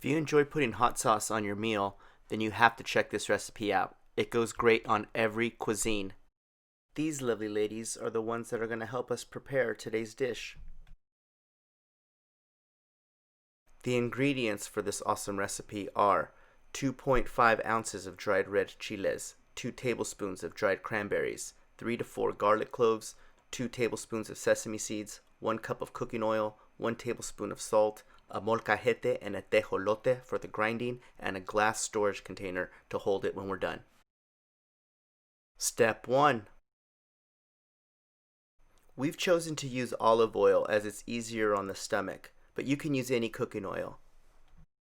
If you enjoy putting hot sauce on your meal, then you have to check this recipe out. It goes great on every cuisine. These lovely ladies are the ones that are going to help us prepare today's dish. The ingredients for this awesome recipe are 2.5 ounces of dried red chiles, 2 tablespoons of dried cranberries, 3 to 4 garlic cloves, 2 tablespoons of sesame seeds, 1 cup of cooking oil, 1 tablespoon of salt, a molcajete and a tejolote for the grinding, and a glass storage container to hold it when we're done. Step 1. We've chosen to use olive oil as it's easier on the stomach, but you can use any cooking oil.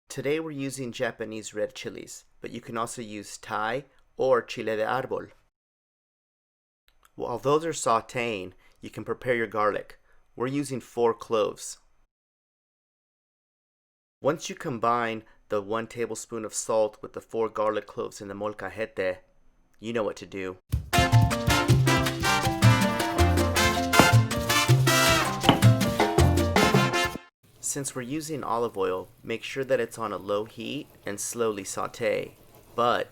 Today we're using Japanese red chilies, but you can also use Thai or chile de árbol. While those are sauteing, you can prepare your garlic. We're using 4 cloves. Once you combine the 1 tablespoon of salt with the 4 garlic cloves in the molcajete, you know what to do. Since we're using olive oil, make sure that it's on a low heat and slowly saute, but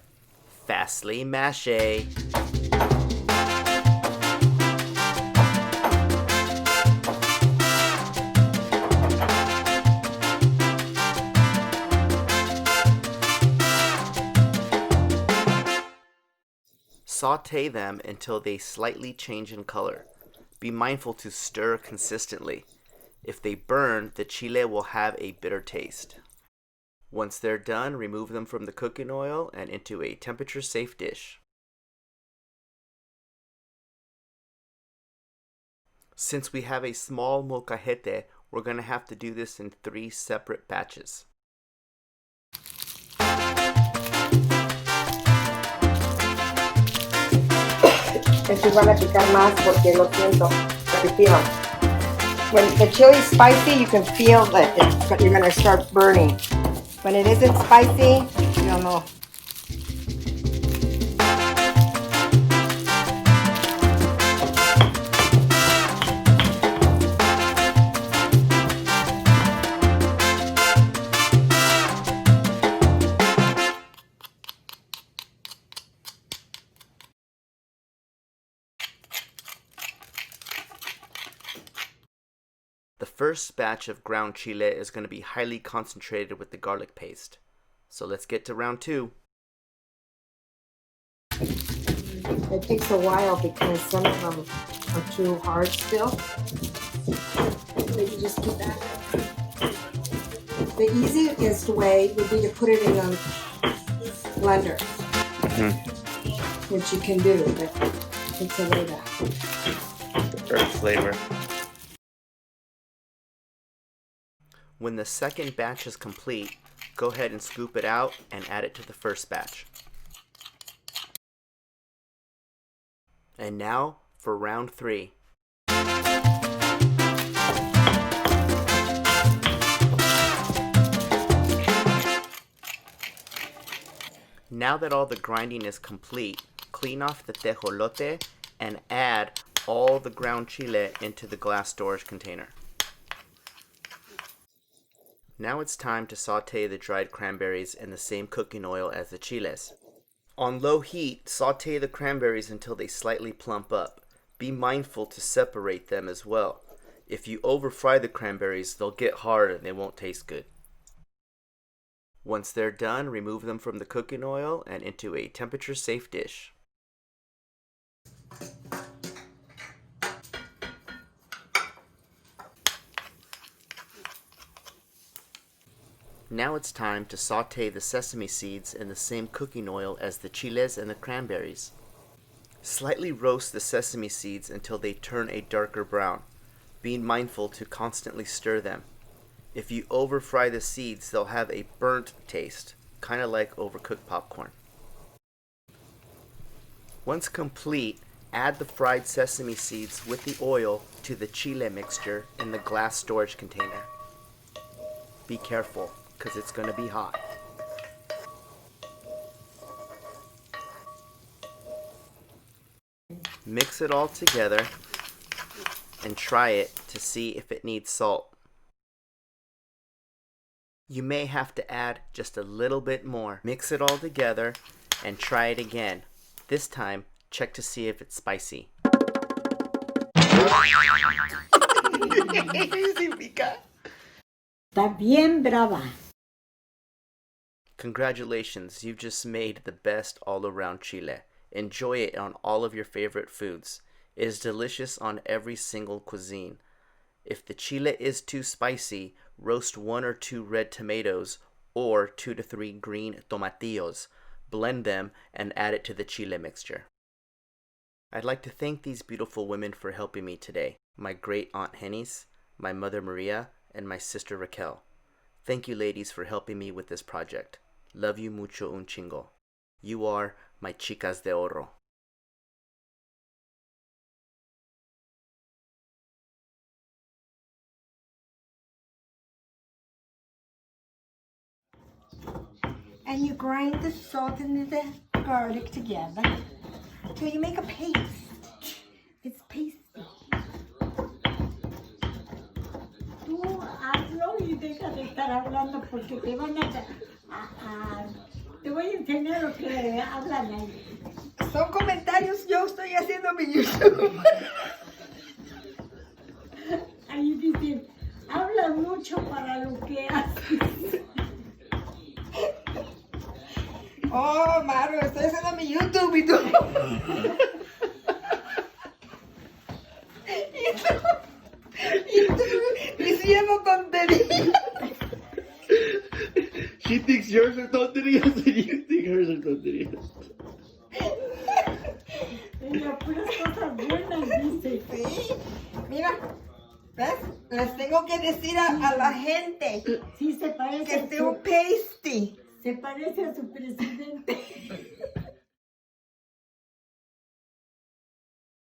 fastly mache. Saute them until they slightly change in color. Be mindful to stir consistently. If they burn, the chile will have a bitter taste. Once they're done, remove them from the cooking oil and into a temperature-safe dish. Since we have a small molcajete, we're going to have to do this in 3 separate batches. Esto van a picar más porque lo siento, repetimos. When the chili is spicy, you can feel that you're going to start burning. When it isn't spicy, you don't know. The first batch of ground chile is going to be highly concentrated with the garlic paste. So let's get to round 2. It takes a while because some of them are too hard still. So you just keep that. The easiest way would be to put it in a blender, which you can do, but it's a way back. The earth flavor. When the second batch is complete, go ahead and scoop it out and add it to the first batch. And now for round 3. Now that all the grinding is complete, clean off the tejolote and add all the ground chile into the glass storage container. Now it's time to saute the dried cranberries in the same cooking oil as the chiles. On low heat, saute the cranberries until they slightly plump up. Be mindful to separate them as well. If you over-fry the cranberries, they'll get hard and they won't taste good. Once they're done, remove them from the cooking oil and into a temperature-safe dish. Now it's time to saute the sesame seeds in the same cooking oil as the chiles and the cranberries. Slightly roast the sesame seeds until they turn a darker brown, being mindful to constantly stir them. If you over-fry the seeds, they'll have a burnt taste, kind of like overcooked popcorn. Once complete, add the fried sesame seeds with the oil to the chile mixture in the glass storage container. Be careful, because it's going to be hot. Mix it all together and try it to see if it needs salt. You may have to add just a little bit more. Mix it all together and try it again. This time, check to see if it's spicy. Está bien brava. Congratulations, you've just made the best all around chile. Enjoy it on all of your favorite foods. It is delicious on every single cuisine. If the chile is too spicy, roast 1 or 2 red tomatoes or 2 to 3 green tomatillos. Blend them and add it to the chile mixture. I'd like to thank these beautiful women for helping me today. My great aunt Henny's, my mother Maria, and my sister Raquel. Thank you ladies for helping me with this project. Love you mucho un chingo. You are my chicas de oro. And you grind the salt and the garlic together till you make a paste. It's pasty. Tú hazlo y deja de estar hablando porque te van te voy a enseñar lo que hablan ahí. Son comentarios, yo estoy haciendo mi YouTube. Ahí dicen, hablas mucho para lo que haces. Oh, Maru, estoy haciendo mi YouTube y tú. y tú diciendo tonterías. She thinks yours are tonterías and you think hers are tonterías. Ella puras cosas buenas dice. Sí, mira, ¿ves? Les tengo que decir a la gente Sí, se parece que esté un pasty. se parece a su presidente.